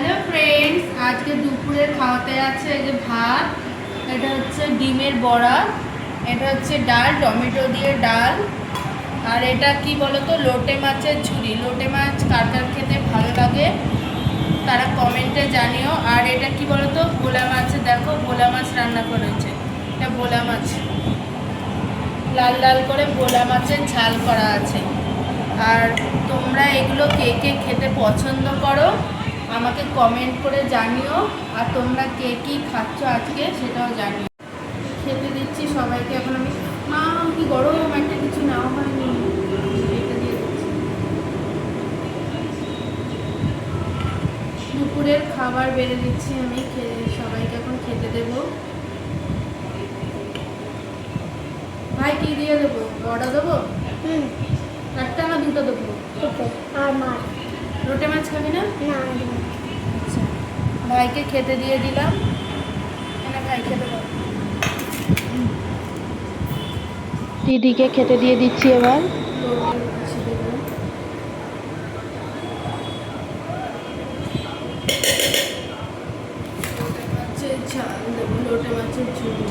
Hello friends, আজকে দুপুরের খাওয়াতে আছে এই যে ভাত, এটা হচ্ছে ডিমের বড়া, এটা হচ্ছে ডাল, টমেটো দিয়ে ডাল, আর এটা কি বলতো লোটে মাছের ঝুড়ি। লোটে মাছ কার কার খেতে ভালো লাগে তারা কমেন্টে জানিও। আর এটা কি বলতো ভোলা মাছ, দেখো ভোলা মাছ রান্না করেছে, এটা ভোলা মাছ, লাল লাল করে ভোলা মাছের ঝাল করা আছে। আর তোমরা এগুলো কে কে খেতে পছন্দ করো আমাকে কমেন্ট করে জানিও, আর তোমরা কে কী খাচ্ছ আজকে সেটাও জানিও। খেতে দিচ্ছি সবাইকে। এখন আমি মা কি গরম, একটা কিছু নেওয়া হয়নি, এটা দিয়ে দিচ্ছি। দুপুরের খাবার বেড়ে দিচ্ছি আমি, সবাইকে এখন খেতে দেবো। ভাই কি দিয়ে দেবো, বড়া দেবো? একটা না দুটো দেবো? আর মাছ, লোটে মাছ খাবি না? না আচ্ছা, ভাইকে খেতে দিয়ে দিলাম। ভাই খেতে দাও। দিদিকে খেতে দিয়ে দিচ্ছি এবার। মাছের ঝাল দেবো, লোটে মাছের ঝুড়ি।